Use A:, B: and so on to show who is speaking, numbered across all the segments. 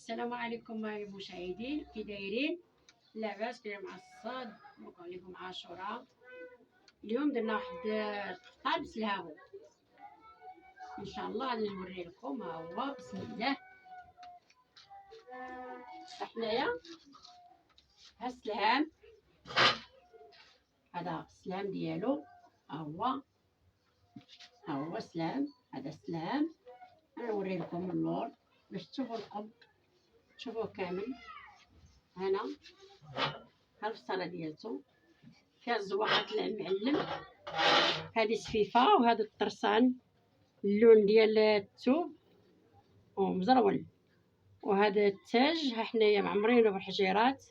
A: السلام عليكم المشاهدين، كي دايرين؟ لاباس كاين مع الصاد نقول لكم عاشوراء. اليوم درنا واحد الفطار بسلهاو ان شاء الله. غادي نوري لكم. ها هو بسم الله. حنايا ها السلهام، هذا السلهام ديالو. ها هو السلهام، هذا السلهام. غنوري لكم اللور باش تشوفوا القب، تشوفوه كامل. هنا ها الفصاله ديالته فيها الزواقات المعلم، هذه سفيفه، وهذا الطرسان اللون ديال الثوب ومزرول، وهذا التاج ها حنايا معمرينه بالحجيرات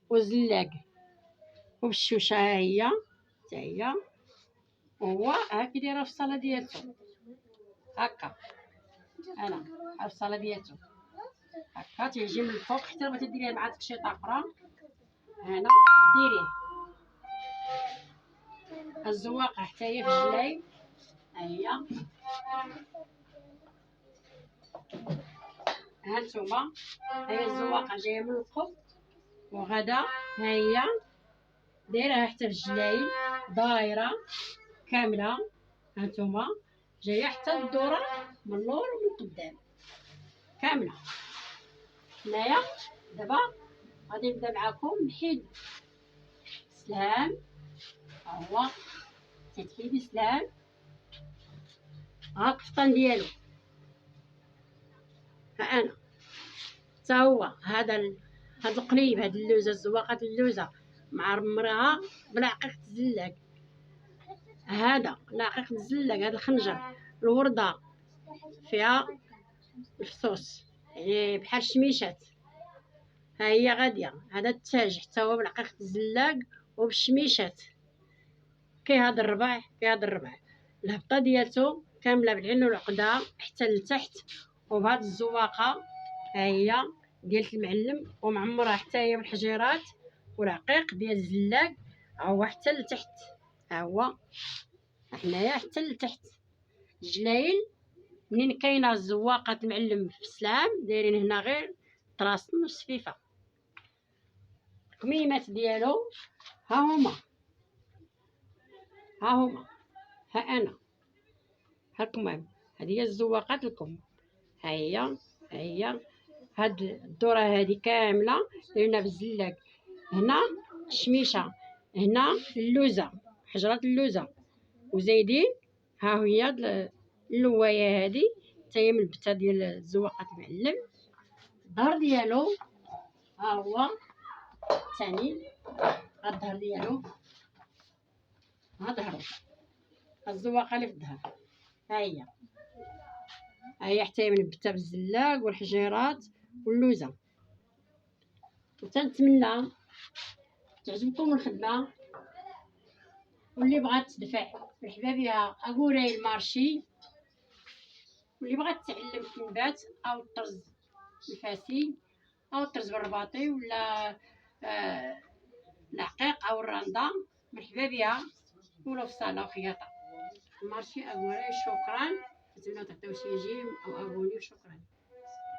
A: والزلاق وبالشوشه. ها هي حتى هي، وهو هاكي دايره الفصاله ديالته هكا. انا ها الفصاله ديالته هكا تيجي من الفوق، حتى بغيتي ديريه مع تكشيطه اخرى هنا ديريه. الزواقه حتى هي في الجلايب. ها هي، ها نتوما، ها هي الزواقه جايه من القب وغدا ها هي دايره حتى في الجلايب، دايره كامله. ها نتوما جايه حتى الدوره من اللور ومن قدام كامله. هنايا دابا غادي نبدا معكم نحيد السلام. ها هو تتحيدي السلام، ها القفطان ديالو. ها انا حتى هو هذا هاد القليب، هاد اللوزه، الزواقات اللوزه معمرها بالعقيق الزلاق. هذا العقيق الزلاق، هذا الخنجر، الورده فيها الفصوص يعني بحال الشميشات. ها هي غاديه، هذا التاج حتى هو بالعقيق الزلاق وبالشميشات. كيهاد الربع، كيهاد الربع الهبطه ديالته كامله بالعين والعقده حتى لتحت، وبهاد الزواقه ها هي ديال المعلم ومعمرها حتى هي بالحجيرات والعقيق ديال الزلاق. ها هو حتى لتحت، ها هو حنايا حتى لتحت الجلايل. منين كاينه الزواقه المعلم في السلام دايرين هنا غير طراسن وسفيفه. الكميمات ديالو ها هما، ها هما، ها انا، ها الكمام، هذه هي الزواقات الكم. ها هي، ها هي هاد الدوره هذه كامله درنا بالزلاق. هنا الشميشه، هنا اللوزه، حجره اللوزه، وزايدين ها هي اللوايه هذه حتى هي من البته ديال الزواقات المعلم. الظهر ديالو ها هو ثاني، ها الظهر ديالو، ها ظهرو، الزواقه اللي في الظهر. ها هي، ها هي حتى هي من البته بالزلاق والحجيرات واللوزه. وتنتمنى تعجبكم الخدمه، واللي بغات تدفع مرحبا بها اكوراي المارشي، واللي بغات تعلم كنبات او الطرز الفاسي او الطرز بالرباطي ولا العقيق او الرنده، مرحبا بها. ولا في صاله خياطه المارشي اكوراي. شكرا، نتمنى تعطيو شي جيم او ابوني. شكرا.